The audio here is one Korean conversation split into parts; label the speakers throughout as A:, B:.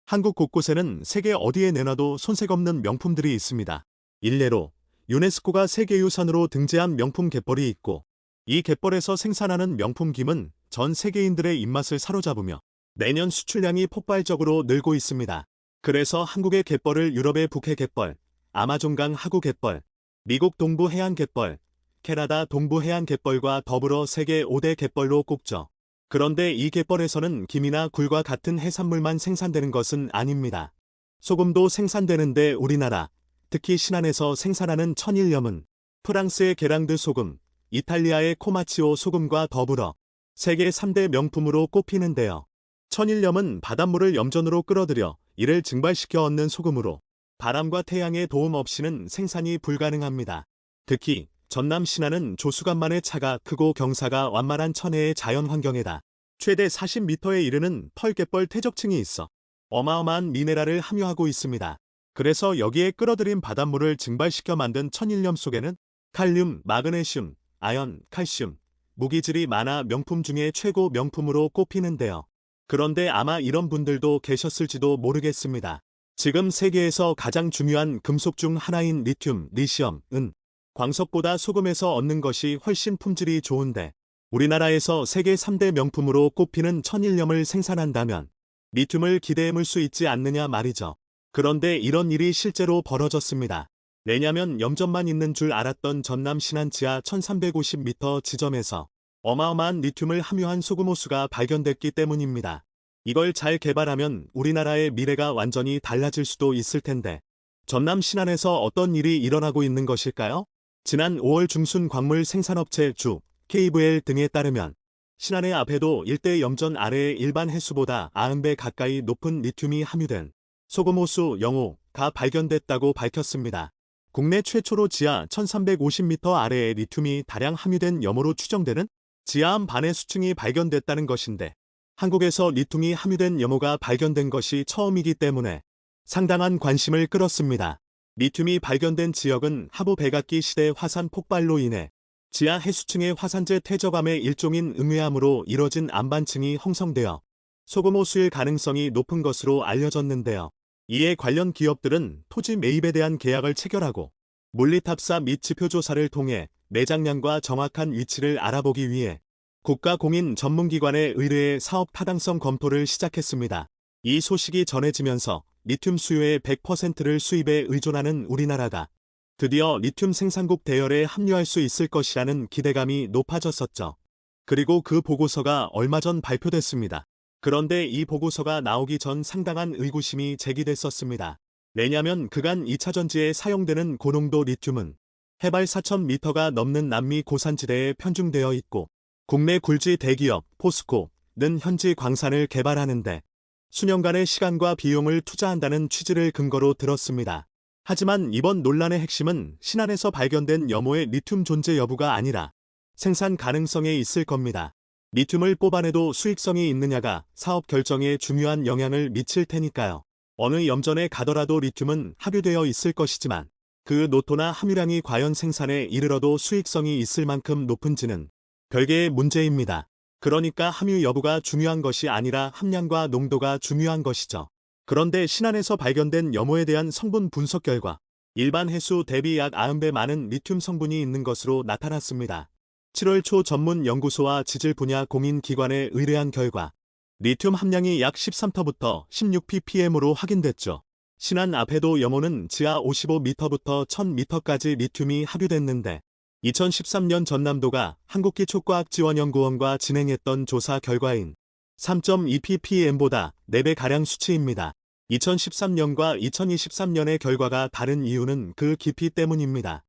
A: 한국 곳곳에는 세계 어디에 내놔도 손색 없는 명품들이 있습니다. 일례로 유네스코가 세계유산으로 등재한 명품 갯벌이 있고, 이 갯벌에서 생산하는 명품김은 전 세계인들의 입맛을 사로잡으며 매년 수출량이 폭발적으로 늘고 있습니다. 그래서 한국의 갯벌을 유럽의 북해 갯벌, 아마존강 하구 갯벌, 미국 동부 해안 갯벌, 캐나다 동부 해안 갯벌과 더불어 세계 5대 갯벌로 꼽죠. 그런데 이 갯벌에서는 김이나 굴과 같은 해산물만 생산되는 것은 아닙니다. 소금도 생산되는데 우리나라, 특히 신안에서 생산하는 천일염은 프랑스의 게랑드 소금, 이탈리아의 코마치오 소금과 더불어 세계 3대 명품으로 꼽히는데요. 천일염은 바닷물을 염전으로 끌어들여 이를 증발시켜 얻는 소금으로 바람과 태양의 도움 없이는 생산이 불가능합니다. 특히 전남 신안은 조수간만의 차가 크고 경사가 완만한 천혜의 자연환경에다 최대 40m에 이르는 펄갯벌 퇴적층이 있어 어마어마한 미네랄을 함유하고 있습니다. 그래서 여기에 끌어들인 바닷물을 증발시켜 만든 천일염 속에는 칼륨, 마그네슘, 아연, 칼슘, 무기질이 많아 명품 중에 최고 명품으로 꼽히는데요. 그런데 아마 이런 분들도 계셨을지도 모르겠습니다. 지금 세계에서 가장 중요한 금속 중 하나인 리튬, 리시엄은 광석보다 소금에서 얻는 것이 훨씬 품질이 좋은데, 우리나라에서 세계 3대 명품으로 꼽히는 천일염을 생산한다면 리튬을 기대해 물 수 있지 않느냐 말이죠. 그런데 이런 일이 실제로 벌어졌습니다. 왜냐면 염전만 있는 줄 알았던 전남 신안 지하 1350m 지점에서 어마어마한 리튬을 함유한 소금 호수가 발견됐기 때문입니다. 이걸 잘 개발하면 우리나라의 미래가 완전히 달라질 수도 있을 텐데, 전남 신안에서 어떤 일이 일어나고 있는 것일까요? 지난 5월 중순 광물 생산업체 주, KVL 등에 따르면 신안의 앞에도 일대 염전 아래의 일반 해수보다 90배 가까이 높은 리튬이 함유된 소금호수 영호가 발견됐다고 밝혔습니다. 국내 최초로 지하 1350m 아래에 리튬이 다량 함유된 염호로 추정되는 지하암 반의 수층이 발견됐다는 것인데, 한국에서 리튬이 함유된 염호가 발견된 것이 처음이기 때문에 상당한 관심을 끌었습니다. 리튬이 발견된 지역은 하부 백악기 시대 화산 폭발로 인해 지하 해수층의 화산재 퇴적암의 일종인 응외암으로 이뤄진 안반층이 형성되어 소금호수일 가능성이 높은 것으로 알려졌는데요. 이에 관련 기업들은 토지 매입에 대한 계약을 체결하고 물리탑사 및 지표조사를 통해 매장량과 정확한 위치를 알아보기 위해 국가공인 전문기관에 의뢰해 사업 타당성 검토를 시작했습니다. 이 소식이 전해지면서 리튬 수요의 100%를 수입에 의존하는 우리나라가 드디어 리튬 생산국 대열에 합류할 수 있을 것이라는 기대감이 높아졌었죠. 그리고 그 보고서가 얼마 전 발표됐습니다. 그런데 이 보고서가 나오기 전 상당한 의구심이 제기됐었습니다. 왜냐면 그간 2차전지에 사용되는 고농도 리튬은 해발 4,000m가 넘는 남미 고산지대에 편중되어 있고, 국내 굴지 대기업 포스코는 현지 광산을 개발하는데 수년간의 시간과 비용을 투자한다는 취지를 근거로 들었습니다. 하지만 이번 논란의 핵심은 신안에서 발견된 염호의 리튬 존재 여부가 아니라 생산 가능성에 있을 겁니다. 리튬을 뽑아내도 수익성이 있느냐가 사업 결정에 중요한 영향을 미칠 테니까요. 어느 염전에 가더라도 리튬은 함유되어 있을 것이지만 그 노토나 함유량이 과연 생산에 이르러도 수익성이 있을 만큼 높은지는 별개의 문제입니다. 그러니까 함유 여부가 중요한 것이 아니라 함량과 농도가 중요한 것이죠. 그런데 신안에서 발견된 염호에 대한 성분 분석 결과 일반 해수 대비 약 90배 많은 리튬 성분이 있는 것으로 나타났습니다. 7월 초 전문 연구소와 지질 분야 공인기관에 의뢰한 결과 리튬 함량이 약 13터부터 16ppm으로 확인됐죠. 신안 앞에도 염호는 지하 55m부터 1000m까지 리튬이 함유됐는데, 2013년 전남도가 한국기초과학지원연구원과 진행했던 조사 결과인 3.2ppm보다 4배가량 수치입니다. 2013년과 2023년의 결과가 다른 이유는 그 깊이 때문입니다.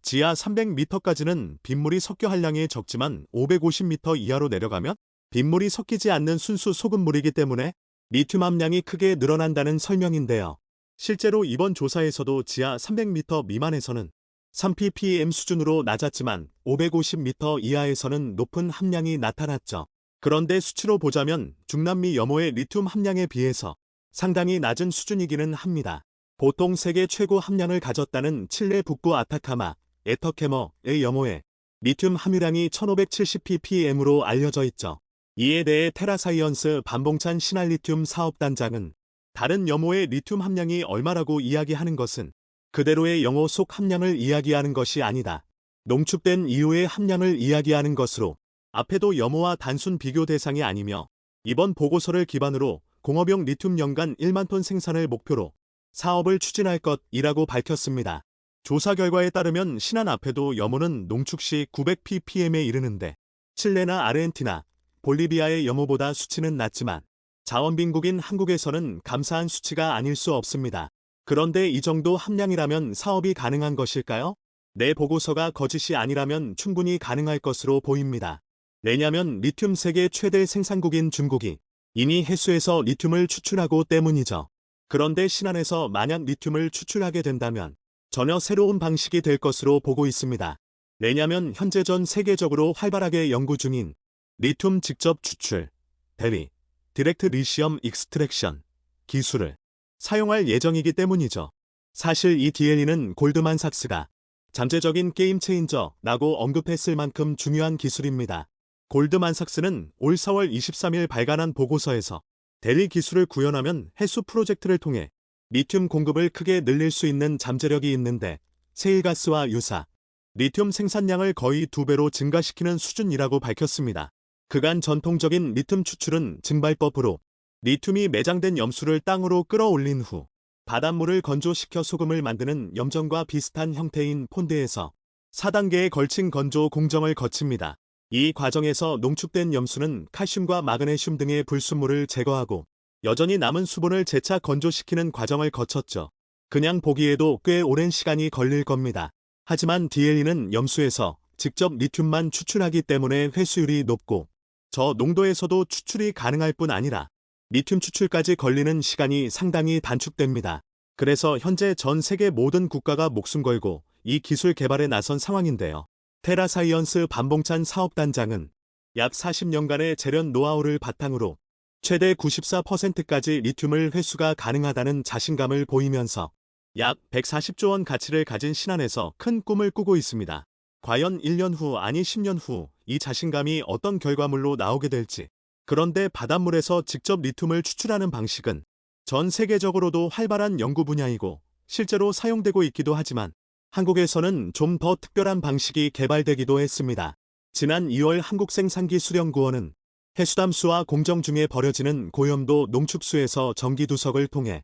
A: 지하 300m까지는 빗물이 섞여 함량이 적지만 550m 이하로 내려가면 빗물이 섞이지 않는 순수 소금물이기 때문에 리튬 함량이 크게 늘어난다는 설명인데요. 실제로 이번 조사에서도 지하 300m 미만에서는 3ppm 수준으로 낮았지만 550m 이하에서는 높은 함량이 나타났죠. 그런데 수치로 보자면 중남미 염호의 리튬 함량에 비해서 상당히 낮은 수준이기는 합니다. 보통 세계 최고 함량을 가졌다는 칠레 북부 아타카마, 에터케머의 염호에 리튬 함유량이 1570ppm으로 알려져 있죠. 이에 대해 테라사이언스 반봉찬 신한리튬 사업단장은 다른 염호의 리튬 함량이 얼마라고 이야기하는 것은 그대로의 영호 속 함량을 이야기하는 것이 아니다. 농축된 이후의 함량을 이야기하는 것으로 앞에도 염호와 단순 비교 대상이 아니며 이번 보고서를 기반으로 공업용 리튬 연간 1만 톤 생산을 목표로 사업을 추진할 것이라고 밝혔습니다. 조사 결과에 따르면 신안 앞에도 염호는 농축 시 900ppm에 이르는데 칠레나 아르헨티나, 볼리비아의 염호보다 수치는 낮지만 자원빈국인 한국에서는 감사한 수치가 아닐 수 없습니다. 그런데 이 정도 함량이라면 사업이 가능한 것일까요? 내 보고서가 거짓이 아니라면 충분히 가능할 것으로 보입니다. 왜냐면 리튬 세계 최대 생산국인 중국이 이미 해수에서 리튬을 추출하고 때문이죠. 그런데 신안에서 만약 리튬을 추출하게 된다면 전혀 새로운 방식이 될 것으로 보고 있습니다. 왜냐면 현재 전 세계적으로 활발하게 연구 중인 리튬 직접 추출, 대리, 디렉트 리시엄 익스트랙션 기술을 사용할 예정이기 때문이죠. 사실 이 DLE는 골드만삭스가 잠재적인 게임 체인저라고 언급했을 만큼 중요한 기술입니다. 골드만삭스는 올 4월 23일 발간한 보고서에서 대리 기술을 구현하면 해수 프로젝트를 통해 리튬 공급을 크게 늘릴 수 있는 잠재력이 있는데 세일가스와 유사, 리튬 생산량을 거의 2배로 증가시키는 수준이라고 밝혔습니다. 그간 전통적인 리튬 추출은 증발법으로 리튬이 매장된 염수를 땅으로 끌어올린 후 바닷물을 건조시켜 소금을 만드는 염전과 비슷한 형태인 폰드에서 4단계에 걸친 건조 공정을 거칩니다. 이 과정에서 농축된 염수는 칼슘과 마그네슘 등의 불순물을 제거하고 여전히 남은 수분을 재차 건조시키는 과정을 거쳤죠. 그냥 보기에도 꽤 오랜 시간이 걸릴 겁니다. 하지만 DLE는 염수에서 직접 리튬만 추출하기 때문에 회수율이 높고 저 농도에서도 추출이 가능할 뿐 아니라 리튬 추출까지 걸리는 시간이 상당히 단축됩니다. 그래서 현재 전 세계 모든 국가가 목숨 걸고 이 기술 개발에 나선 상황인데요. 테라사이언스 반봉찬 사업단장은 약 40년간의 재련 노하우를 바탕으로 최대 94%까지 리튬을 회수가 가능하다는 자신감을 보이면서 약 140조 원 가치를 가진 신안에서 큰 꿈을 꾸고 있습니다. 과연 1년 후 아니 10년 후 이 자신감이 어떤 결과물로 나오게 될지. 그런데 바닷물에서 직접 리튬을 추출하는 방식은 전 세계적으로도 활발한 연구 분야이고 실제로 사용되고 있기도 하지만 한국에서는 좀 더 특별한 방식이 개발되기도 했습니다. 지난 2월 한국생산기술연구원은 해수담수와 공정 중에 버려지는 고염도 농축수에서 전기두석을 통해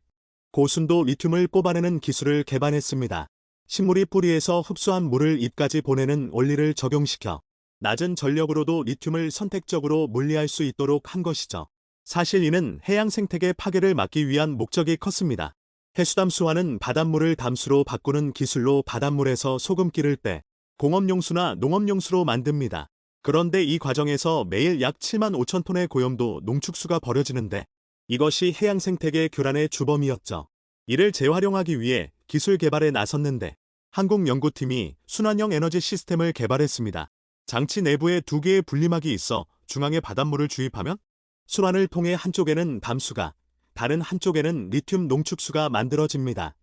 A: 고순도 리튬을 뽑아내는 기술을 개발했습니다. 식물이 뿌리에서 흡수한 물을 잎까지 보내는 원리를 적용시켜 낮은 전력으로도 리튬을 선택적으로 분리할 수 있도록 한 것이죠. 사실 이는 해양 생태계 파괴를 막기 위한 목적이 컸습니다. 해수담수화는 바닷물을 담수로 바꾸는 기술로 바닷물에서 소금기를 빼 공업용수나 농업용수로 만듭니다. 그런데 이 과정에서 매일 약 7만 5천 톤의 고염도 농축수가 버려지는데 이것이 해양 생태계 교란의 주범이었죠. 이를 재활용하기 위해 기술 개발에 나섰는데 한국 연구팀이 순환형 에너지 시스템을 개발했습니다. 장치 내부에 2개의 분리막이 있어 중앙에 바닷물을 주입하면 순환을 통해 한쪽에는 담수가, 다른 한쪽에는 리튬 농축수가 만들어집니다.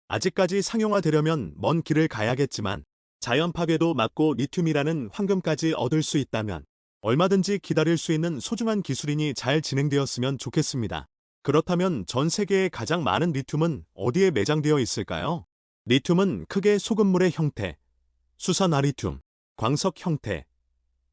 A: 아직까지 상용화되려면 먼 길을 가야겠지만 자연 파괴도 막고 리튬이라는 황금까지 얻을 수 있다면 얼마든지 기다릴 수 있는 소중한 기술이니 잘 진행되었으면 좋겠습니다. 그렇다면 전 세계의 가장 많은 리튬은 어디에 매장되어 있을까요? 리튬은 크게 소금물의 형태, 수산화리튬, 광석 형태,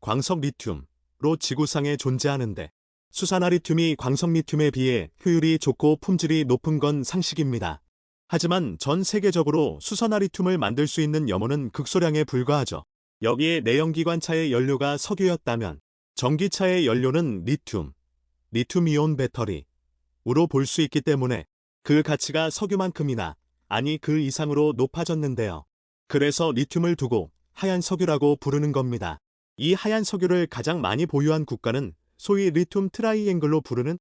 A: 광석 리튬로 지구상에 존재하는데 수산화리튬이 광석 리튬에 비해 효율이 좋고 품질이 높은 건 상식입니다. 하지만 전 세계적으로 수산화리튬을 만들 수 있는 염호는 극소량에 불과하죠. 여기에 내연기관차의 연료가 석유였다면 전기차의 연료는 리튬이온 배터리로 볼 수 있기 때문에 그 가치가 석유만큼이나 아니 그 이상으로 높아졌는데요. 그래서 리튬을 두고 하얀 석유라고 부르는 겁니다. 이 하얀 석유를 가장 많이 보유한 국가는 소위 리튬 트라이앵글로 부르는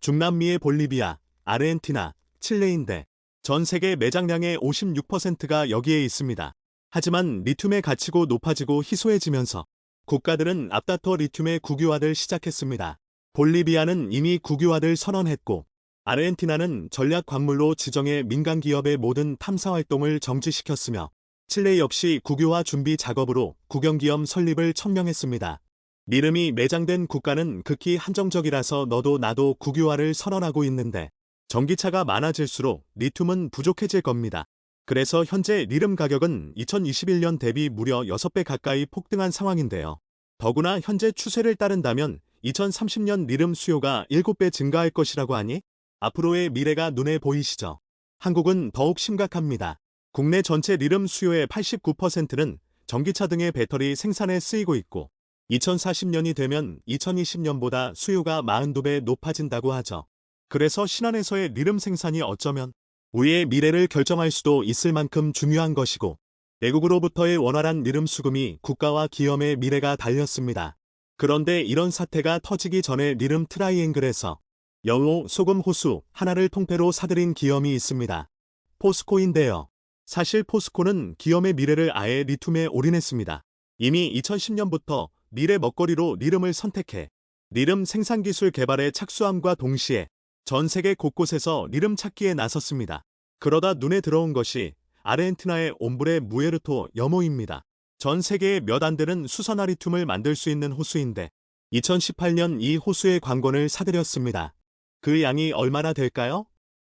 A: 중남미의 볼리비아, 아르헨티나, 칠레인데 전 세계 매장량의 56%가 여기에 있습니다. 하지만 리튬의 가치고 높아지고 희소해지면서 국가들은 앞다퉈 리튬의 국유화를 시작했습니다. 볼리비아는 이미 국유화를 선언했고 아르헨티나는 전략 광물로 지정해 민간 기업의 모든 탐사 활동을 정지시켰으며 칠레 역시 국유화 준비 작업으로 국영기업 설립을 천명했습니다. 리튬이 매장된 국가는 극히 한정적이라서 너도 나도 국유화를 선언하고 있는데 전기차가 많아질수록 리튬은 부족해질 겁니다. 그래서 현재 리튬 가격은 2021년 대비 무려 6배 가까이 폭등한 상황인데요. 더구나 현재 추세를 따른다면 2030년 리튬 수요가 7배 증가할 것이라고 하니 앞으로의 미래가 눈에 보이시죠? 한국은 더욱 심각합니다. 국내 전체 리튬 수요의 89%는 전기차 등의 배터리 생산에 쓰이고 있고 2040년이 되면 2020년보다 수요가 42배 높아진다고 하죠. 그래서 신안에서의 리튬 생산이 어쩌면 우리의 미래를 결정할 수도 있을 만큼 중요한 것이고 외국으로부터의 원활한 리튬 수금이 국가와 기업의 미래가 달렸습니다. 그런데 이런 사태가 터지기 전에 리튬 트라이앵글에서 영호, 소금, 호수 하나를 통째로 사들인 기업이 있습니다. 포스코인데요. 사실 포스코는 기업의 미래를 아예 리튬에 올인했습니다. 이미 2010년부터 미래 먹거리로 리튬을 선택해 리튬 생산 기술 개발에 착수함과 동시에 전 세계 곳곳에서 리튬 찾기에 나섰습니다. 그러다 눈에 들어온 것이 아르헨티나의 옴브레 무에르토 염호입니다. 전 세계에 몇 안 되는 수산화 리튬을 만들 수 있는 호수인데 2018년 이 호수의 관건을 사들였습니다. 그 양이 얼마나 될까요?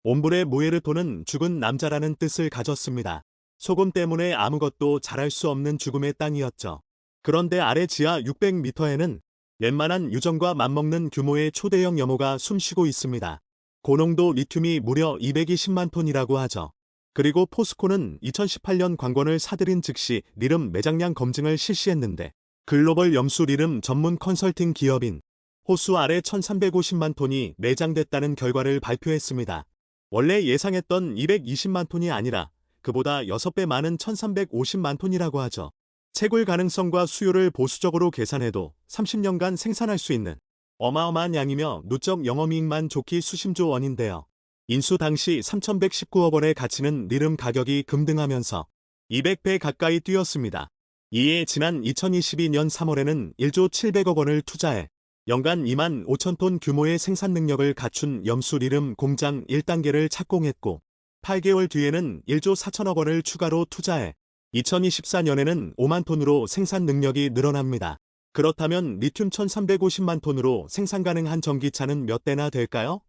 A: 옴브레 무에르토는 죽은 남자라는 뜻을 가졌습니다. 소금 때문에 아무것도 잘할 수 없는 죽음의 땅이었죠. 그런데 아래 지하 600m에는 웬만한 유정과 맞먹는 규모의 초대형 염호가 숨쉬고 있습니다. 고농도 리튬이 무려 220만 톤이라고 하죠. 그리고 포스코는 2018년 관건을 사들인 즉시 리튬 매장량 검증을 실시했는데 글로벌 염수 리튬 전문 컨설팅 기업인 호수 아래 1350만 톤이 매장됐다는 결과를 발표했습니다. 원래 예상했던 220만 톤이 아니라 그보다 6배 많은 1350만 톤이라고 하죠. 채굴 가능성과 수요를 보수적으로 계산해도 30년간 생산할 수 있는 어마어마한 양이며 누적 영업이익만 좋기 수십조 원인데요. 인수 당시 3,119억 원에 갇히는 리튬 가격이 급등하면서 200배 가까이 뛰었습니다. 이에 지난 2022년 3월에는 1조 700억 원을 투자해 연간 2만 5천 톤 규모의 생산 능력을 갖춘 염수 리튬 공장 1단계를 착공했고 8개월 뒤에는 1조 4천억 원을 추가로 투자해 2024년에는 5만 톤으로 생산 능력이 늘어납니다. 그렇다면 리튬 1350만 톤으로 생산 가능한 전기차는 몇 대나 될까요?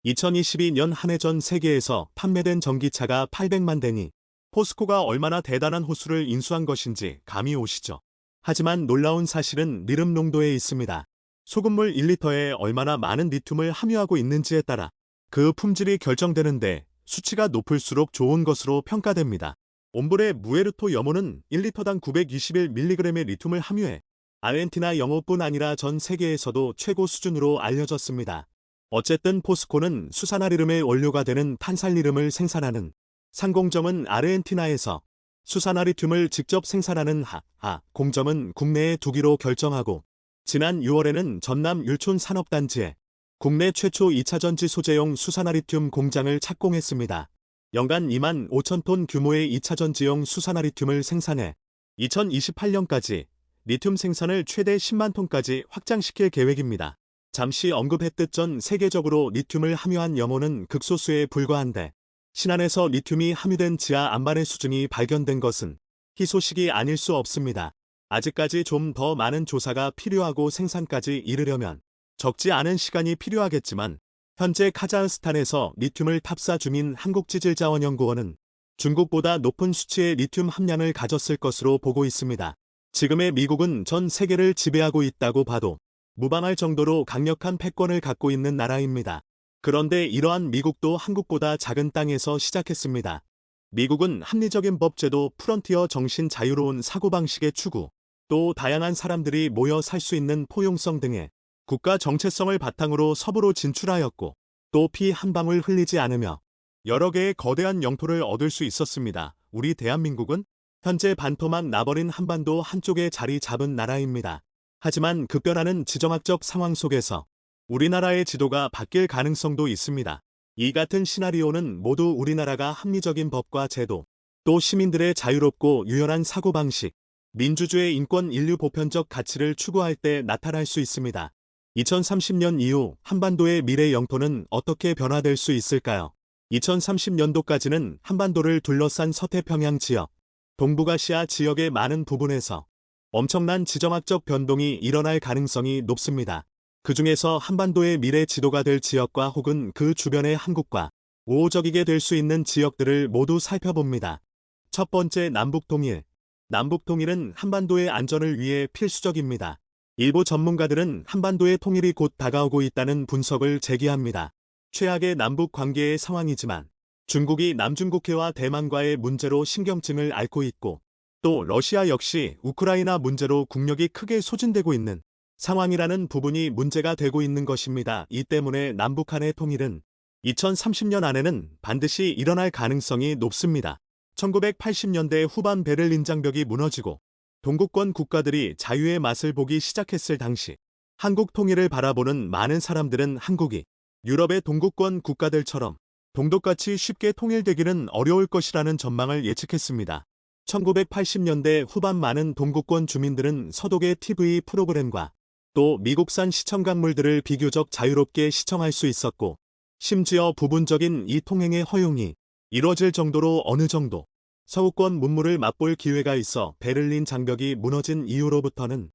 A: 2022년 한 해 전 세계에서 판매된 전기차가 800만 대니 포스코가 얼마나 대단한 호수를 인수한 것인지 감이 오시죠. 하지만 놀라운 사실은 리튬 농도에 있습니다. 소금물 1리터에 얼마나 많은 리튬을 함유하고 있는지에 따라 그 품질이 결정되는데 수치가 높을수록 좋은 것으로 평가됩니다. 옴브레 무에르토 염호는 1리터당 921mg의 리튬을 함유해 아르헨티나 염호뿐 아니라 전 세계에서도 최고 수준으로 알려졌습니다. 어쨌든 포스코는 수산화 리튬의 원료가 되는 탄산 리튬을 생산하는 상공점은 아르헨티나에서 수산화 리튬을 직접 생산하는 공점은 국내에 두기로 결정하고 지난 6월에는 전남 율촌 산업단지에 국내 최초 2차전지 소재용 수산화 리튬 공장을 착공했습니다. 연간 2만 5천 톤 규모의 2차전지용 수산화 리튬을 생산해 2028년까지 리튬 생산을 최대 10만 톤까지 확장시킬 계획입니다. 잠시 언급했듯 전 세계적으로 리튬을 함유한 염호는 극소수에 불과한데 신안에서 리튬이 함유된 지하 안반의 수증이 발견된 것은 희소식이 아닐 수 없습니다. 아직까지 좀 더 많은 조사가 필요하고 생산까지 이르려면 적지 않은 시간이 필요하겠지만 현재 카자흐스탄에서 리튬을 탑사 중인 한국지질자원연구원은 중국보다 높은 수치의 리튬 함량을 가졌을 것으로 보고 있습니다. 지금의 미국은 전 세계를 지배하고 있다고 봐도 무방할 정도로 강력한 패권을 갖고 있는 나라입니다. 그런데 이러한 미국도 한국보다 작은 땅에서 시작했습니다. 미국은 합리적인 법제도, 프런티어 정신, 자유로운 사고방식의 추구, 또 다양한 사람들이 모여 살 수 있는 포용성 등의 국가 정체성을 바탕으로 서부로 진출하였고 또 피 한 방울 흘리지 않으며 여러 개의 거대한 영토를 얻을 수 있었습니다. 우리 대한민국은 현재 반토막 나버린 한반도 한쪽에 자리 잡은 나라입니다. 하지만 급변하는 지정학적 상황 속에서 우리나라의 지도가 바뀔 가능성도 있습니다. 이 같은 시나리오는 모두 우리나라가 합리적인 법과 제도, 또 시민들의 자유롭고 유연한 사고방식, 민주주의 인권 인류 보편적 가치를 추구할 때 나타날 수 있습니다. 2030년 이후 한반도의 미래 영토는 어떻게 변화될 수 있을까요? 2030년도까지는 한반도를 둘러싼 서태평양 지역, 동북아시아 지역의 많은 부분에서 엄청난 지정학적 변동이 일어날 가능성이 높습니다. 그 중에서 한반도의 미래 지도가 될 지역과 혹은 그 주변의 한국과 우호적이게 될 수 있는 지역들을 모두 살펴봅니다. 첫 번째, 남북 통일. 남북 통일은 한반도의 안전을 위해 필수적입니다. 일부 전문가들은 한반도의 통일이 곧 다가오고 있다는 분석을 제기합니다. 최악의 남북 관계의 상황이지만 중국이 남중국해와 대만과의 문제로 신경증을 앓고 있고 또 러시아 역시 우크라이나 문제로 국력이 크게 소진되고 있는 상황이라는 부분이 문제가 되고 있는 것입니다. 이 때문에 남북한의 통일은 2030년 안에는 반드시 일어날 가능성이 높습니다. 1980년대 후반 베를린 장벽이 무너지고 동구권 국가들이 자유의 맛을 보기 시작했을 당시 한국 통일을 바라보는 많은 사람들은 한국이 유럽의 동구권 국가들처럼 동독같이 쉽게 통일되기는 어려울 것이라는 전망을 예측했습니다. 1980년대 후반 많은 동구권 주민들은 서독의 TV 프로그램과 또 미국산 시청 강물들을 비교적 자유롭게 시청할 수 있었고 심지어 부분적인 이 통행의 허용이 이뤄질 정도로 어느 정도 서구권 문물을 맛볼 기회가 있어 베를린 장벽이 무너진 이후로부터는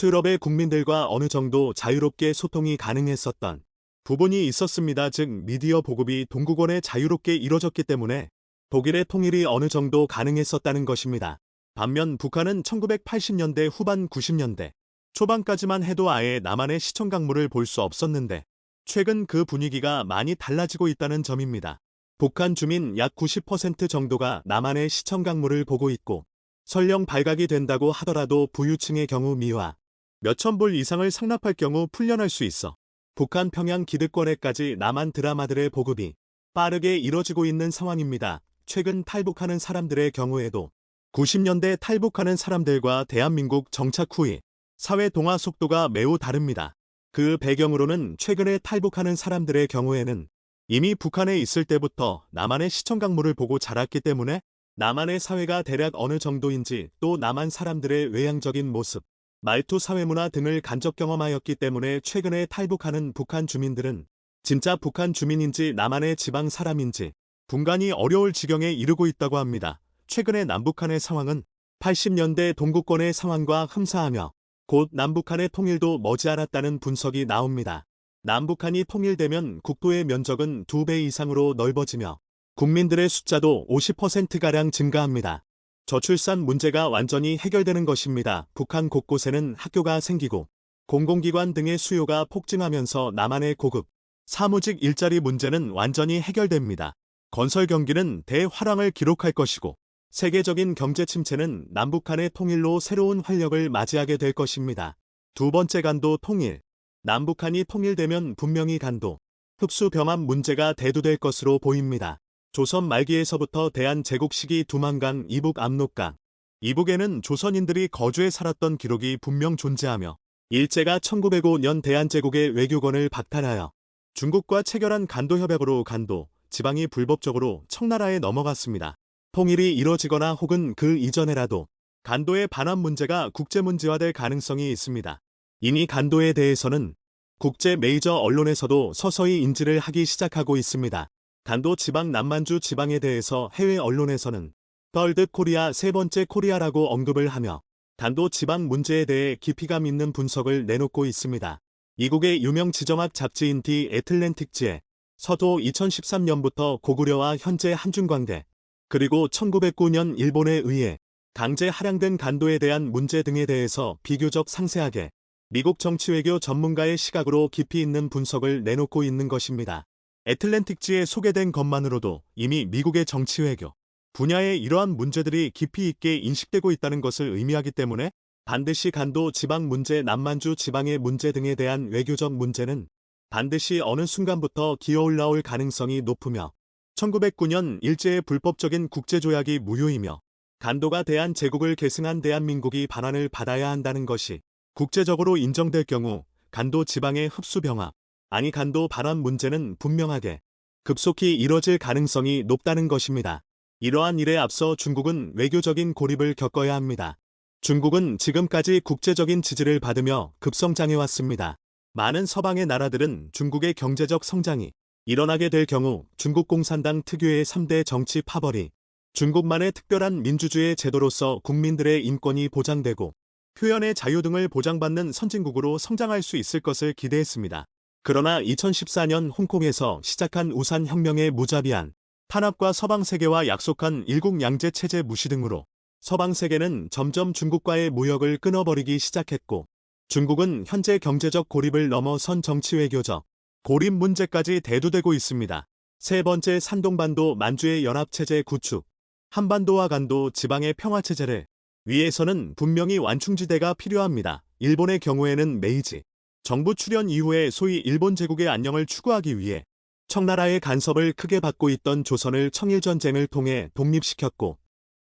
A: 유럽의 국민들과 어느 정도 자유롭게 소통이 가능했었던 부분이 있었습니다. 즉 미디어 보급이 동구권에 자유롭게 이뤄졌기 때문에 독일의 통일이 어느 정도 가능했었다는 것입니다. 반면 북한은 1980년대 후반 90년대 초반까지만 해도 아예 남한의 시청 강물을 볼 수 없었는데 최근 그 분위기가 많이 달라지고 있다는 점입니다. 북한 주민 약 90% 정도가 남한의 시청 강물을 보고 있고 설령 발각이 된다고 하더라도 부유층의 경우 미화 몇천 불 이상을 상납할 경우 풀려날 수 있어 북한 평양 기득권에까지 남한 드라마들의 보급이 빠르게 이뤄지고 있는 상황입니다. 최근 탈북하는 사람들의 경우에도 90년대 탈북하는 사람들과 대한민국 정착 후의 사회 동화 속도가 매우 다릅니다. 그 배경으로는 최근에 탈북하는 사람들의 경우에는 이미 북한에 있을 때부터 남한의 시청 강물을 보고 자랐기 때문에 남한의 사회가 대략 어느 정도인지 또 남한 사람들의 외향적인 모습, 말투, 사회문화 등을 간접 경험하였기 때문에 최근에 탈북하는 북한 주민들은 진짜 북한 주민인지 남한의 지방 사람인지 분간이 어려울 지경에 이르고 있다고 합니다. 최근의 남북한의 상황은 80년대 동구권의 상황과 흡사하며 곧 남북한의 통일도 머지않았다는 분석이 나옵니다. 남북한이 통일되면 국토의 면적은 2배 이상으로 넓어지며 국민들의 숫자도 50%가량 증가합니다. 저출산 문제가 완전히 해결되는 것입니다. 북한 곳곳에는 학교가 생기고 공공기관 등의 수요가 폭증하면서 남한의 고급 사무직 일자리 문제는 완전히 해결됩니다. 건설 경기는 대화랑을 기록할 것이고 세계적인 경제 침체는 남북한의 통일로 새로운 활력을 맞이하게 될 것입니다. 두 번째, 간도 통일. 남북한이 통일되면 분명히 간도, 흡수 병합 문제가 대두될 것으로 보입니다. 조선 말기에서부터 대한제국 시기 두만강, 이북 압록강, 이북에는 조선인들이 거주해 살았던 기록이 분명 존재하며 일제가 1905년 대한제국의 외교권을 박탈하여 중국과 체결한 간도협약으로 간도, 지방이 불법적으로 청나라에 넘어갔습니다. 통일이 이뤄지거나 혹은 그 이전에라도 간도의 반환 문제가 국제문제화될 가능성이 있습니다. 이미 간도에 대해서는 국제 메이저 언론에서도 서서히 인지를 하기 시작하고 있습니다. 간도 지방 남만주 지방에 대해서 해외 언론에서는 덜드 코리아, 세 번째 코리아라고 언급을 하며 간도 지방 문제에 대해 깊이감 있는 분석을 내놓고 있습니다. 이국의 유명 지정학 잡지인 디 애틀랜틱지에 서도 2013년부터 고구려와 현재 한중관계 그리고 1909년 일본에 의해 강제 할양된 간도에 대한 문제 등에 대해서 비교적 상세하게 미국 정치외교 전문가의 시각으로 깊이 있는 분석을 내놓고 있는 것입니다. 애틀랜틱지에 소개된 것만으로도 이미 미국의 정치외교 분야에 이러한 문제들이 깊이 있게 인식되고 있다는 것을 의미하기 때문에 반드시 간도 지방 문제, 남만주 지방의 문제 등에 대한 외교적 문제는 반드시 어느 순간부터 기어올라올 가능성이 높으며 1909년 일제의 불법적인 국제조약이 무효이며 간도가 대한제국을 계승한 대한민국이 반환을 받아야 한다는 것이 국제적으로 인정될 경우 간도 지방의 흡수병합, 아니 간도 반환 문제는 분명하게 급속히 이뤄질 가능성이 높다는 것입니다. 이러한 일에 앞서 중국은 외교적인 고립을 겪어야 합니다. 중국은 지금까지 국제적인 지지를 받으며 급성장해왔습니다. 많은 서방의 나라들은 중국의 경제적 성장이 일어나게 될 경우 중국 공산당 특유의 3대 정치 파벌이 중국만의 특별한 민주주의 제도로서 국민들의 인권이 보장되고 표현의 자유 등을 보장받는 선진국으로 성장할 수 있을 것을 기대했습니다. 그러나 2014년 홍콩에서 시작한 우산혁명의 무자비한 탄압과 서방 세계와 약속한 일국양제 체제 무시 등으로 서방 세계는 점점 중국과의 무역을 끊어버리기 시작했고, 중국은 현재 경제적 고립을 넘어선 정치 외교적 고립 문제까지 대두되고 있습니다. 세 번째, 산동반도 만주의 연합체제 구축. 한반도와 간도 지방의 평화체제를 위해서는 분명히 완충지대가 필요합니다. 일본의 경우에는 메이지 정부 출현 이후에 소위 일본 제국의 안녕을 추구하기 위해 청나라의 간섭을 크게 받고 있던 조선을 청일전쟁을 통해 독립시켰고,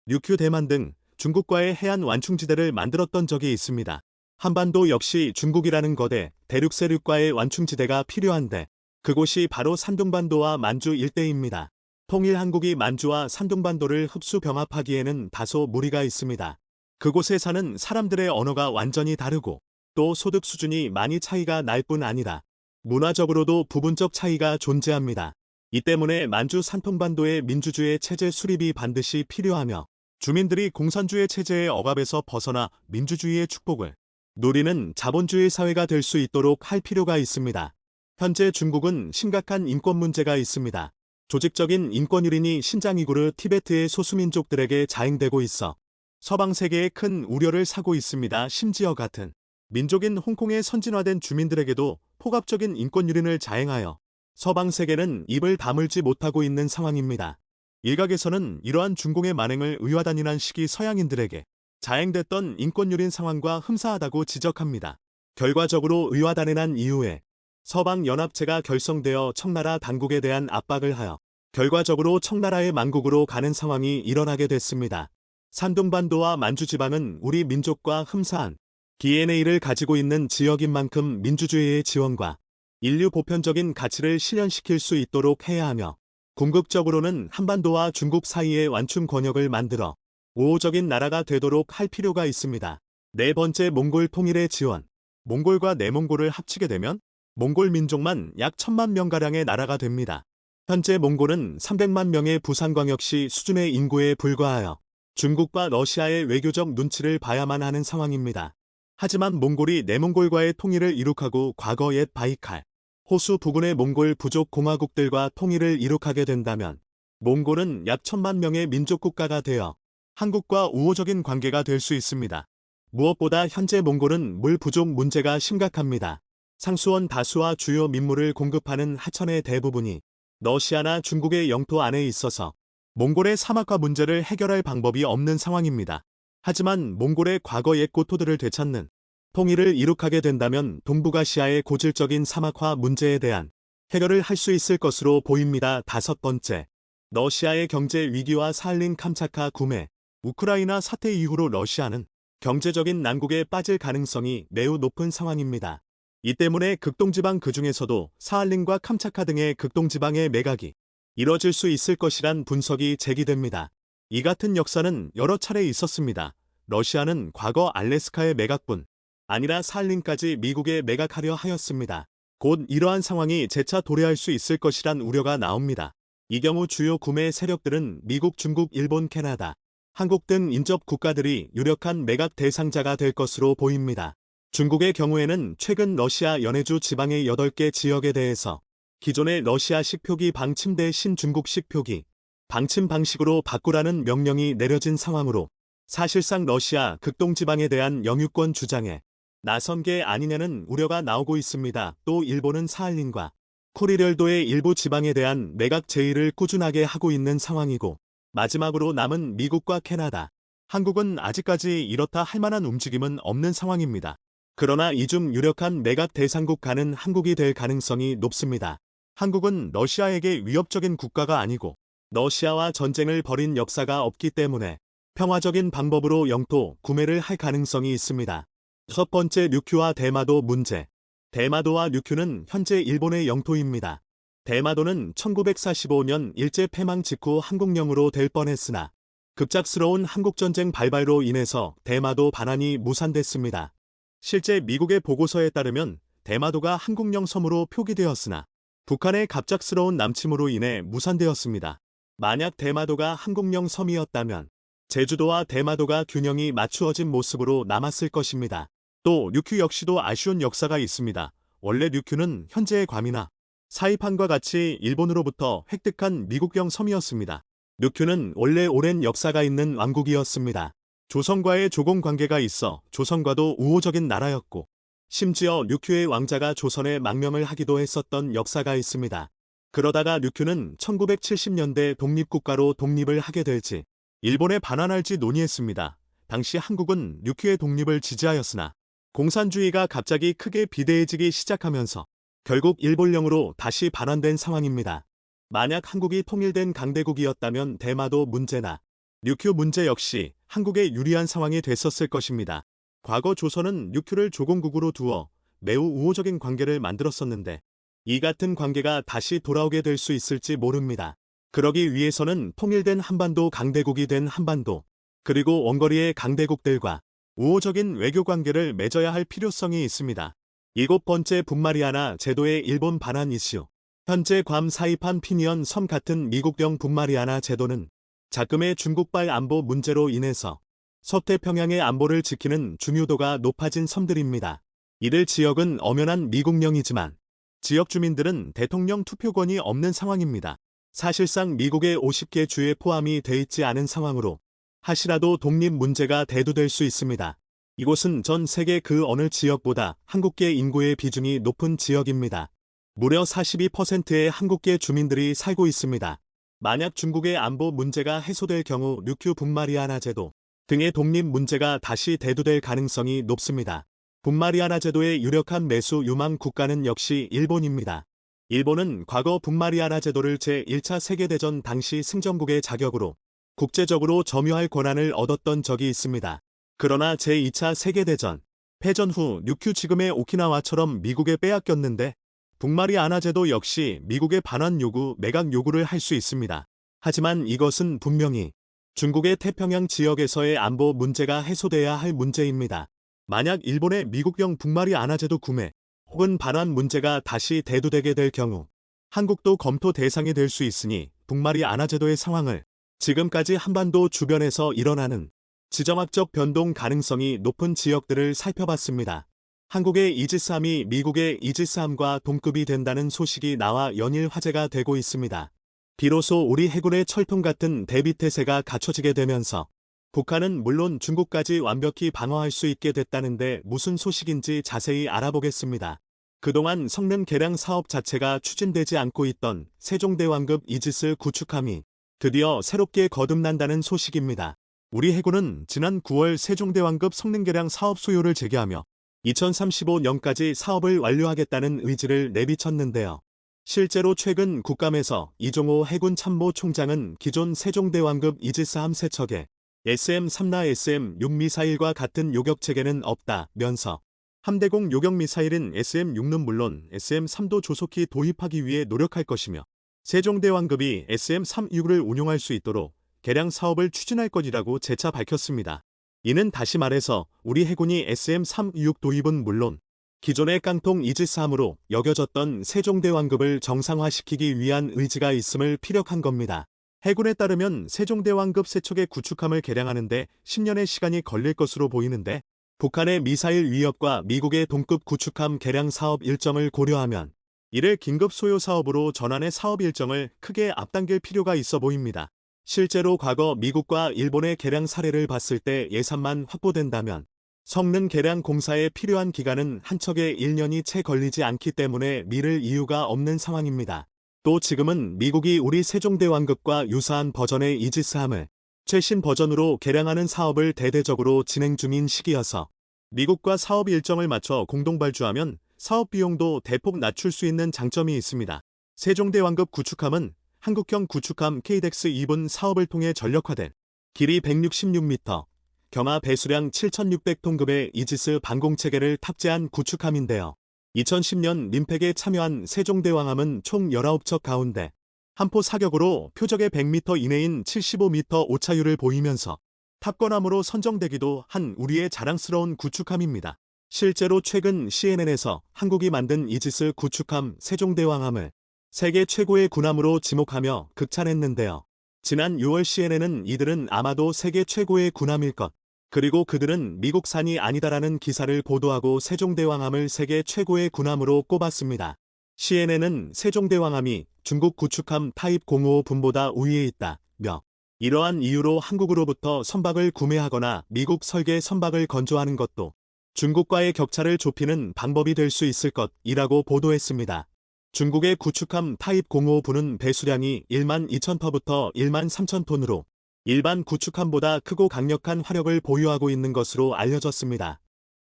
A: 류큐 대만 등 중국과의 해안 완충지대를 만들었던 적이 있습니다. 한반도 역시 중국이라는 거대 대륙 세력과의 완충지대가 필요한데 그곳이 바로 산둥반도와 만주 일대입니다. 통일 한국이 만주와 산둥반도를 흡수 병합하기에는 다소 무리가 있습니다. 그곳에 사는 사람들의 언어가 완전히 다르고 또 소득 수준이 많이 차이가 날 뿐 아니라 문화적으로도 부분적 차이가 존재합니다. 이 때문에 만주 산통반도의 민주주의 체제 수립이 반드시 필요하며 주민들이 공산주의 체제의 억압에서 벗어나 민주주의의 축복을 누리는 자본주의 사회가 될 수 있도록 할 필요가 있습니다. 현재 중국은 심각한 인권 문제가 있습니다. 조직적인 인권 유린이 신장이구르 티베트의 소수민족들에게 자행되고 있어 서방 세계에 큰 우려를 사고 있습니다. 심지어 같은 민족인 홍콩의 선진화된 주민들에게도 폭압적인 인권 유린을 자행하여 서방 세계는 입을 다물지 못하고 있는 상황입니다. 일각에서는 이러한 중공의 만행을 의화단연한 시기 서양인들에게 자행됐던 인권 유린 상황과 흠사하다고 지적합니다. 결과적으로 의화단연한 이후에 서방 연합체가 결성되어 청나라 당국에 대한 압박을 하여 결과적으로 청나라의 만국으로 가는 상황이 일어나게 됐습니다. 산둥반도와 만주 지방은 우리 민족과 흠사한 DNA를 가지고 있는 지역인 만큼 민주주의의 지원과 인류 보편적인 가치를 실현시킬 수 있도록 해야 하며, 궁극적으로는 한반도와 중국 사이의 완충 권역을 만들어 우호적인 나라가 되도록 할 필요가 있습니다. 네 번째, 몽골 통일의 지원. 몽골과 내몽골을 합치게 되면 몽골 민족만 약 1000만 명가량의 나라가 됩니다. 현재 몽골은 300만 명의 부산광역시 수준의 인구에 불과하여 중국과 러시아의 외교적 눈치를 봐야만 하는 상황입니다. 하지만 몽골이 내몽골과의 통일을 이룩하고 과거 옛 바이칼, 호수 부근의 몽골 부족 공화국들과 통일을 이룩하게 된다면 몽골은 약 1000만 명의 민족 국가가 되어 한국과 우호적인 관계가 될 수 있습니다. 무엇보다 현재 몽골은 물 부족 문제가 심각합니다. 상수원 다수와 주요 민물을 공급하는 하천의 대부분이 러시아나 중국의 영토 안에 있어서 몽골의 사막화 문제를 해결할 방법이 없는 상황입니다. 하지만 몽골의 과거 옛 고토들을 되찾는 통일을 이룩하게 된다면 동북아시아의 고질적인 사막화 문제에 대한 해결을 할 수 있을 것으로 보입니다. 다섯 번째, 러시아의 경제 위기와 사할린 캄차카 구매. 우크라이나 사태 이후로 러시아는 경제적인 난국에 빠질 가능성이 매우 높은 상황입니다. 이 때문에 극동지방 그중에서도 사할린과 캄차카 등의 극동지방의 매각이 이뤄질 수 있을 것이란 분석이 제기됩니다. 이 같은 역사는 여러 차례 있었습니다. 러시아는 과거 알래스카의 매각뿐 아니라 사할린까지 미국에 매각하려 하였습니다. 곧 이러한 상황이 재차 도래할 수 있을 것이란 우려가 나옵니다. 이 경우 주요 구매 세력들은 미국, 중국, 일본, 캐나다, 한국 등 인접 국가들이 유력한 매각 대상자가 될 것으로 보입니다. 중국의 경우에는 최근 러시아 연해주 지방의 8개 지역에 대해서 기존의 러시아식 표기 방침 대 신중국식 표기 방침 방식으로 바꾸라는 명령이 내려진 상황으로 사실상 러시아 극동지방에 대한 영유권 주장에 나선 게 아니냐는 우려가 나오고 있습니다. 또 일본은 사할린과 쿠릴열도의 일부 지방에 대한 매각 제의를 꾸준하게 하고 있는 상황이고, 마지막으로 남은 미국과 캐나다, 한국은 아직까지 이렇다 할 만한 움직임은 없는 상황입니다. 그러나 이 중 유력한 매각 대상국 가는 한국이 될 가능성이 높습니다. 한국은 러시아에게 위협적인 국가가 아니고 러시아와 전쟁을 벌인 역사가 없기 때문에 평화적인 방법으로 영토 구매를 할 가능성이 있습니다. 첫 번째, 류큐와 대마도 문제. 대마도와 류큐는 현재 일본의 영토입니다. 대마도는 1945년 일제 패망 직후 한국령으로 될 뻔했으나 급작스러운 한국전쟁 발발로 인해서 대마도 반환이 무산됐습니다. 실제 미국의 보고서에 따르면 대마도가 한국령 섬으로 표기되었으나 북한의 갑작스러운 남침으로 인해 무산되었습니다. 만약 대마도가 한국령 섬이었다면 제주도와 대마도가 균형이 맞추어진 모습으로 남았을 것입니다. 또 류큐 역시도 아쉬운 역사가 있습니다. 원래 류큐는 현재의 괌이나 사이판과 같이 일본으로부터 획득한 미국령 섬이었습니다. 류큐는 원래 오랜 역사가 있는 왕국이었습니다. 조선과의 조공 관계가 있어 조선과도 우호적인 나라였고, 심지어 류큐의 왕자가 조선에 망명을 하기도 했었던 역사가 있습니다. 그러다가 류큐는 1970년대 독립국가로 독립을 하게 될지 일본에 반환할지 논의했습니다. 당시 한국은 류큐의 독립을 지지하였으나 공산주의가 갑자기 크게 비대해지기 시작하면서 결국 일본령으로 다시 반환된 상황입니다. 만약 한국이 통일된 강대국이었다면 대마도 문제나 류큐 문제 역시 한국에 유리한 상황이 됐었을 것입니다. 과거 조선은 류큐를 조공국으로 두어 매우 우호적인 관계를 만들었었는데 이 같은 관계가 다시 돌아오게 될 수 있을지 모릅니다. 그러기 위해서는 통일된 한반도 강대국이 된 한반도, 그리고 원거리의 강대국들과 우호적인 외교관계를 맺어야 할 필요성이 있습니다. 7번째 북마리아나 제도의 일본 반환 이슈. 현재 괌 사이판 피니언 섬 같은 미국령 북마리아나 제도는 자금의 중국발 안보 문제로 인해서 서태평양의 안보를 지키는 중요도가 높아진 섬들입니다. 이들 지역은 엄연한 미국령이지만 지역 주민들은 대통령 투표권이 없는 상황입니다. 사실상 미국의 50개 주에 포함이 돼 있지 않은 상황으로 하시라도 독립 문제가 대두될 수 있습니다. 이곳은 전 세계 그 어느 지역보다 한국계 인구의 비중이 높은 지역입니다. 무려 42%의 한국계 주민들이 살고 있습니다. 만약 중국의 안보 문제가 해소될 경우 류큐 북마리아나 제도 등의 독립 문제가 다시 대두될 가능성이 높습니다. 북마리아나 제도의 유력한 매수 유망 국가는 역시 일본입니다. 일본은 과거 북마리아나 제도를 제1차 세계대전 당시 승전국의 자격으로 국제적으로 점유할 권한을 얻었던 적이 있습니다. 그러나 제2차 세계대전 패전 후 류큐 지금의 오키나와처럼 미국에 빼앗겼는데 북마리아나 제도 역시 미국의 반환 요구, 매각 요구를 할 수 있습니다. 하지만 이것은 분명히 중국의 태평양 지역에서의 안보 문제가 해소돼야 할 문제입니다. 만약 일본의 미국령 북마리아나 제도 구매 혹은 반환 문제가 다시 대두되게 될 경우 한국도 검토 대상이 될 수 있으니 북마리아나 제도의 상황을 지금까지 한반도 주변에서 일어나는 지정학적 변동 가능성이 높은 지역들을 살펴봤습니다. 한국의 이지스함이 미국의 이지스함과 동급이 된다는 소식이 나와 연일 화제가 되고 있습니다. 비로소 우리 해군의 철통 같은 대비태세가 갖춰지게 되면서 북한은 물론 중국까지 완벽히 방어할 수 있게 됐다는데 무슨 소식인지 자세히 알아보겠습니다. 그동안 성능 개량 사업 자체가 추진되지 않고 있던 세종대왕급 이지스 구축함이 드디어 새롭게 거듭난다는 소식입니다. 우리 해군은 지난 9월 세종대왕급 성능 개량 사업 수요를 제기하며 2035년까지 사업을 완료하겠다는 의지를 내비쳤는데요. 실제로 최근 국감에서 이종호 해군 참모총장은 기존 세종대왕급 이지스함 세척에 SM-3나 SM-6 미사일과 같은 요격체계는 없다면서 함대공 요격 미사일인 SM-6는 물론 SM-3도 조속히 도입하기 위해 노력할 것이며 세종대왕급이 SM-36을 운용할 수 있도록 개량 사업을 추진할 것이라고 재차 밝혔습니다. 이는 다시 말해서 우리 해군이 SM-36 도입은 물론 기존의 깡통 이지스함으로 여겨졌던 세종대왕급을 정상화시키기 위한 의지가 있음을 피력한 겁니다. 해군에 따르면 세종대왕급 세척의 구축함을 개량하는데 10년의 시간이 걸릴 것으로 보이는데 북한의 미사일 위협과 미국의 동급 구축함 개량 사업 일정을 고려하면 이를 긴급 소요 사업으로 전환의 사업 일정을 크게 앞당길 필요가 있어 보입니다. 실제로 과거 미국과 일본의 개량 사례를 봤을 때 예산만 확보된다면 성능 개량 공사에 필요한 기간은 한 척에 1년이 채 걸리지 않기 때문에 미룰 이유가 없는 상황입니다. 또 지금은 미국이 우리 세종대왕급과 유사한 버전의 이지스함을 최신 버전으로 개량하는 사업을 대대적으로 진행 중인 시기여서 미국과 사업 일정을 맞춰 공동 발주하면 사업 비용도 대폭 낮출 수 있는 장점이 있습니다. 세종대왕급 구축함은 한국형 구축함 KDEX 2분 사업을 통해 전력화된 길이 166m, 경하 배수량 7,600톤급의 이지스 방공체계를 탑재한 구축함인데요. 2010년 민팩에 참여한 세종대왕함은 총 19척 가운데 한포 사격으로 표적의 100m 이내인 75m 오차율을 보이면서 탑건함으로 선정되기도 한 우리의 자랑스러운 구축함입니다. 실제로 최근 CNN에서 한국이 만든 이지스 구축함 세종대왕함을 세계 최고의 군함으로 지목하며 극찬했는데요. 지난 6월 CNN은 이들은 아마도 세계 최고의 군함일 것, 그리고 그들은 미국산이 아니다라는 기사를 보도하고 세종대왕함을 세계 최고의 군함으로 꼽았습니다. CNN은 세종대왕함이 중국 구축함 타입 055분보다 우위에 있다며 이러한 이유로 한국으로부터 선박을 구매하거나 미국 설계 선박을 건조하는 것도 중국과의 격차를 좁히는 방법이 될 수 있을 것이라고 보도했습니다. 중국의 구축함 타입 055분은 배수량이 1만 2,000톤부터 1만 3,000톤으로 일반 구축함보다 크고 강력한 화력을 보유하고 있는 것으로 알려졌습니다.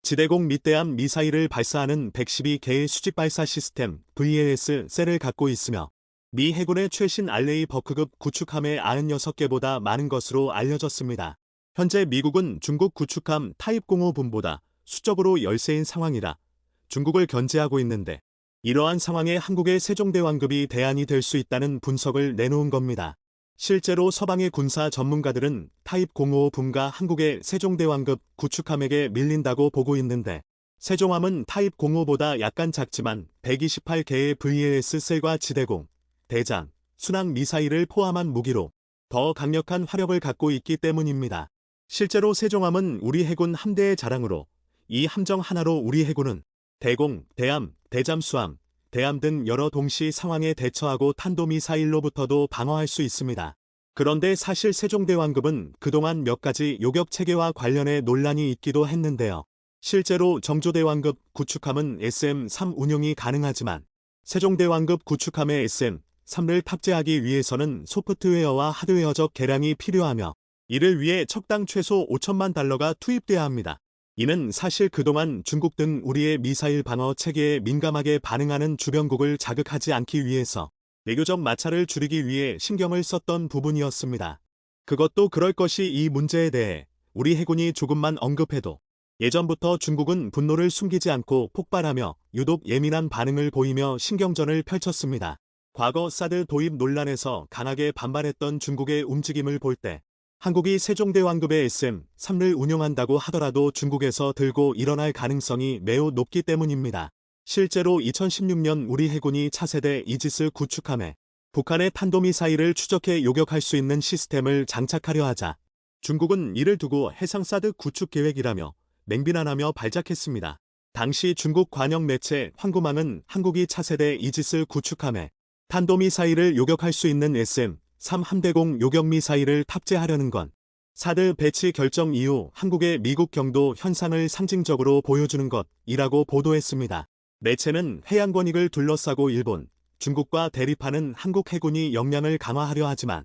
A: 지대공 밑대함 미사일을 발사하는 112개의 수직 발사 시스템 VAS-셀을 갖고 있으며 미 해군의 최신 알레이 버크급 구축함의 96개보다 많은 것으로 알려졌습니다. 현재 미국은 중국 구축함 타입 055분보다 수적으로 열세인 상황이라 중국을 견제하고 있는데 이러한 상황에 한국의 세종대왕급이 대안이 될 수 있다는 분석을 내놓은 겁니다. 실제로 서방의 군사 전문가들은 타입 055분과 한국의 세종대왕급 구축함에게 밀린다고 보고 있는데 세종함은 타입 055보다 약간 작지만 128개의 VAS-셀과 지대공, 대장, 순항 미사일을 포함한 무기로 더 강력한 화력을 갖고 있기 때문입니다. 실제로 세종함은 우리 해군 함대의 자랑으로 이 함정 하나로 우리 해군은 대공, 대함, 대잠수함, 대함 등 여러 동시 상황에 대처하고 탄도미사일로부터도 방어할 수 있습니다. 그런데 사실 세종대왕급은 그동안 몇 가지 요격 체계와 관련해 논란이 있기도 했는데요. 실제로 정조대왕급 구축함은 SM-3 운용이 가능하지만 세종대왕급 구축함의 SM-3를 탑재하기 위해서는 소프트웨어와 하드웨어적 개량이 필요하며 이를 위해 척당 최소 5천만 달러가 투입돼야 합니다. 이는 사실 그동안 중국 등 우리의 미사일 방어 체계에 민감하게 반응하는 주변국을 자극하지 않기 위해서 외교적 마찰을 줄이기 위해 신경을 썼던 부분이었습니다. 그것도 그럴 것이 이 문제에 대해 우리 해군이 조금만 언급해도 예전부터 중국은 분노를 숨기지 않고 폭발하며 유독 예민한 반응을 보이며 신경전을 펼쳤습니다. 과거 사드 도입 논란에서 강하게 반발했던 중국의 움직임을 볼 때 한국이 세종대왕급의 SM-3를 운용한다고 하더라도 중국에서 들고 일어날 가능성이 매우 높기 때문입니다. 실제로 2016년 우리 해군이 차세대 이지스 구축함에 북한의 탄도미사일을 추적해 요격할 수 있는 시스템을 장착하려 하자 중국은 이를 두고 해상사드 구축 계획이라며 맹비난하며 발작했습니다. 당시 중국 관영 매체 황구망은 한국이 차세대 이지스 구축함에 탄도미사일을 요격할 수 있는 SM-3 함대공 요격미사일을 탑재하려는 건 사드 배치 결정 이후 한국의 미국 경도 현상을 상징적으로 보여주는 것이라고 보도했습니다. 매체는 해양권익을 둘러싸고 일본, 중국과 대립하는 한국 해군이 역량을 강화하려 하지만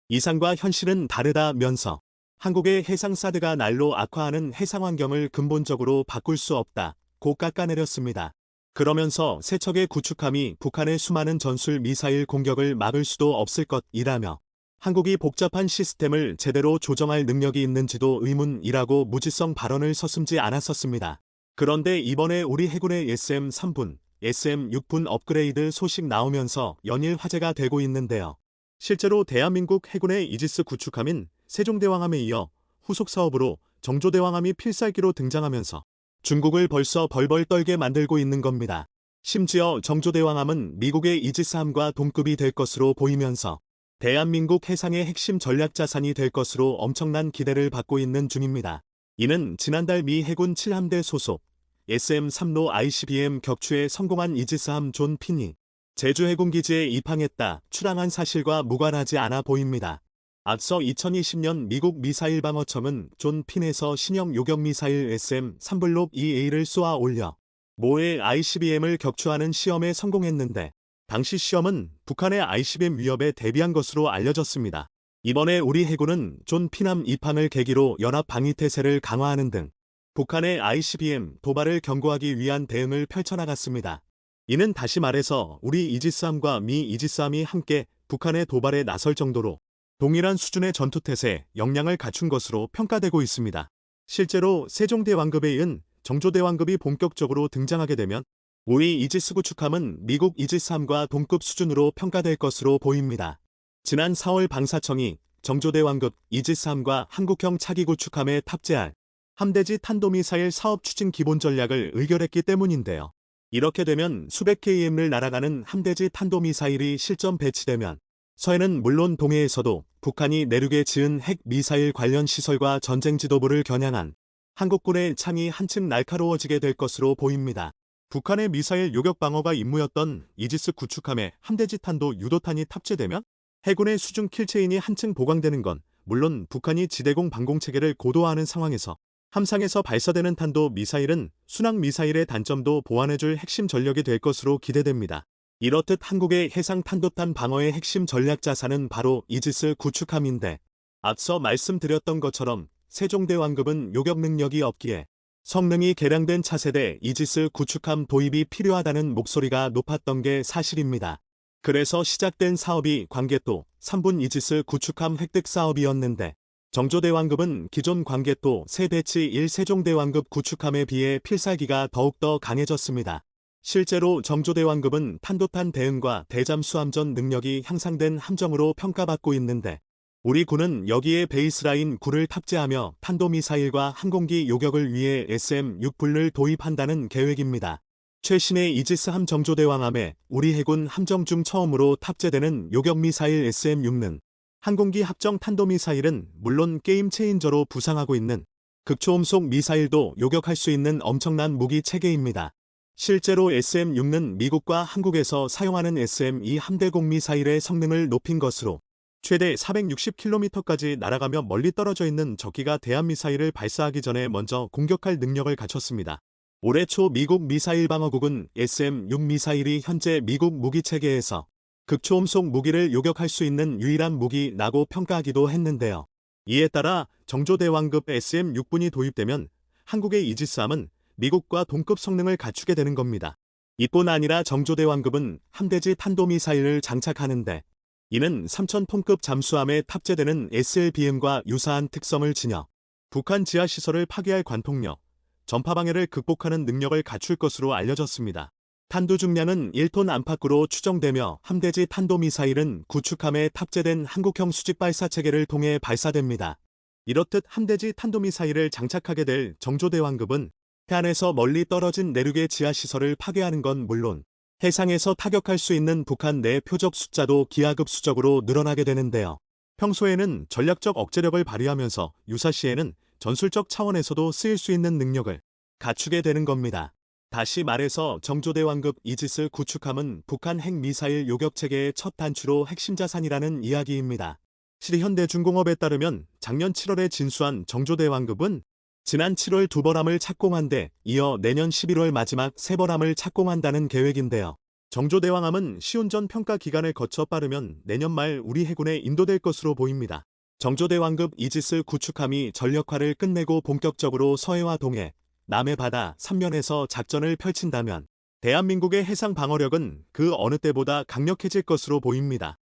A: 이상과 현실은 다르다면서 한국의 해상사드가 날로 악화하는 해상환경을 근본적으로 바꿀 수 없다고 깎아내렸습니다. 그러면서 세 척의 구축함이 북한의 수많은 전술 미사일 공격을 막을 수도 없을 것이라며 한국이 복잡한 시스템을 제대로 조정할 능력이 있는지도 의문이라고 무지성 발언을 서슴지 않았었습니다. 그런데 이번에 우리 해군의 SM-3분, SM-6분 업그레이드 소식 나오면서 연일 화제가 되고 있는데요. 실제로 대한민국 해군의 이지스 구축함인 세종대왕함에 이어 후속 사업으로 정조대왕함이 필살기로 등장하면서 중국을 벌써 벌벌 떨게 만들고 있는 겁니다. 심지어 정조대왕함은 미국의 이지스함과 동급이 될 것으로 보이면서 대한민국 해상의 핵심 전략자산이 될 것으로 엄청난 기대를 받고 있는 중입니다. 이는 지난달 미 해군 7함대 소속 SM-3로 ICBM 격추에 성공한 이지스함 존 핀이 제주해군기지에 입항했다 출항한 사실과 무관하지 않아 보입니다. 앞서 2020년 미국 미사일방어청은 존 핀에서 신형 요격미사일 SM-3 블록 EA를 쏘아 올려 모의 ICBM을 격추하는 시험에 성공했는데 당시 시험은 북한의 ICBM 위협에 대비한 것으로 알려졌습니다. 이번에 우리 해군은 존 핀함 입항을 계기로 연합방위태세를 강화하는 등 북한의 ICBM 도발을 경고하기 위한 대응을 펼쳐나갔습니다. 이는 다시 말해서 우리 이지스함과 미 이지스함이 함께 북한의 도발에 나설 정도로 동일한 수준의 전투태세, 역량을 갖춘 것으로 평가되고 있습니다. 실제로 세종대왕급에 이은 정조대왕급이 본격적으로 등장하게 되면 우리 이지스 구축함은 미국 이지스함과 동급 수준으로 평가될 것으로 보입니다. 지난 4월 방사청이 정조대왕급 이지스함과 한국형 차기 구축함에 탑재할 함대지 탄도미사일 사업 추진 기본 전략을 의결했기 때문인데요. 이렇게 되면 수백 KM을 날아가는 함대지 탄도미사일이 실전 배치되면 서해는 물론 동해에서도 북한이 내륙에 지은 핵 미사일 관련 시설과 전쟁 지도부를 겨냥한 한국군의 창이 한층 날카로워지게 될 것으로 보입니다. 북한의 미사일 요격 방어가 임무였던 이지스 구축함에 함대지 탄도 유도탄이 탑재되면 해군의 수중 킬체인이 한층 보강되는 건 물론 북한이 지대공 방공 체계를 고도화하는 상황에서 함상에서 발사되는 탄도 미사일은 순항 미사일의 단점도 보완해줄 핵심 전력이 될 것으로 기대됩니다. 이렇듯 한국의 해상 탄도탄 방어의 핵심 전략 자산은 바로 이지스 구축함인데 앞서 말씀드렸던 것처럼 세종대왕급은 요격 능력이 없기에 성능이 개량된 차세대 이지스 구축함 도입이 필요하다는 목소리가 높았던 게 사실입니다. 그래서 시작된 사업이 광개토 3분 이지스 구축함 획득 사업이었는데 정조대왕급은 기존 광개토 세배치 1 세종대왕급 구축함에 비해 필살기가 더욱더 강해졌습니다. 실제로 정조대왕급은 탄도탄 대응과 대잠수함전 능력이 향상된 함정으로 평가받고 있는데 우리 군은 여기에 베이스라인 9를 탑재하며 탄도미사일과 항공기 요격을 위해 SM-6불을 도입한다는 계획입니다. 최신의 이지스함 정조대왕함에 우리 해군 함정 중 처음으로 탑재되는 요격미사일 SM-6는 항공기 합정 탄도미사일은 물론 게임 체인저로 부상하고 있는 극초음속 미사일도 요격할 수 있는 엄청난 무기 체계입니다. 실제로 SM-6는 미국과 한국에서 사용하는 SM-2 함대공 미사일의 성능을 높인 것으로 최대 460km까지 날아가며 멀리 떨어져 있는 적기가 대한미사일을 발사하기 전에 먼저 공격할 능력을 갖췄습니다. 올해 초 미국 미사일방어국은 SM-6 미사일이 현재 미국 무기체계에서 극초음속 무기를 요격할 수 있는 유일한 무기라고 평가하기도 했는데요. 이에 따라 정조대왕급 SM-6분이 도입되면 한국의 이지스함은 미국과 동급 성능을 갖추게 되는 겁니다. 이뿐 아니라 정조대왕급은 함대지 탄도미사일을 장착하는데 이는 3,000톤급 잠수함에 탑재되는 SLBM과 유사한 특성을 지녀 북한 지하시설을 파괴할 관통력, 전파방해를 극복하는 능력을 갖출 것으로 알려졌습니다. 탄두 중량은 1톤 안팎으로 추정되며 함대지 탄도미사일은 구축함에 탑재된 한국형 수직 발사체계를 통해 발사됩니다. 이렇듯 함대지 탄도미사일을 장착하게 될 정조대왕급은 해안에서 멀리 떨어진 내륙의 지하시설을 파괴하는 건 물론 해상에서 타격할 수 있는 북한 내 표적 숫자도 기하급수적으로 늘어나게 되는데요. 평소에는 전략적 억제력을 발휘하면서 유사시에는 전술적 차원에서도 쓰일 수 있는 능력을 갖추게 되는 겁니다. 다시 말해서 정조대왕급 이지스 구축함은 북한 핵미사일 요격체계의 첫 단추로 핵심 자산이라는 이야기입니다. 실현대중공업에 따르면 작년 7월에 진수한 정조대왕급은 지난 7월 2벌함을 착공한 데 이어 내년 11월 마지막 3벌함을 착공한다는 계획인데요. 정조대왕함은 시운전 평가 기간을 거쳐 빠르면 내년 말 우리 해군에 인도될 것으로 보입니다. 정조대왕급 이지스 구축함이 전력화를 끝내고 본격적으로 서해와 동해, 남해 바다 3면에서 작전을 펼친다면 대한민국의 해상 방어력은 그 어느 때보다 강력해질 것으로 보입니다.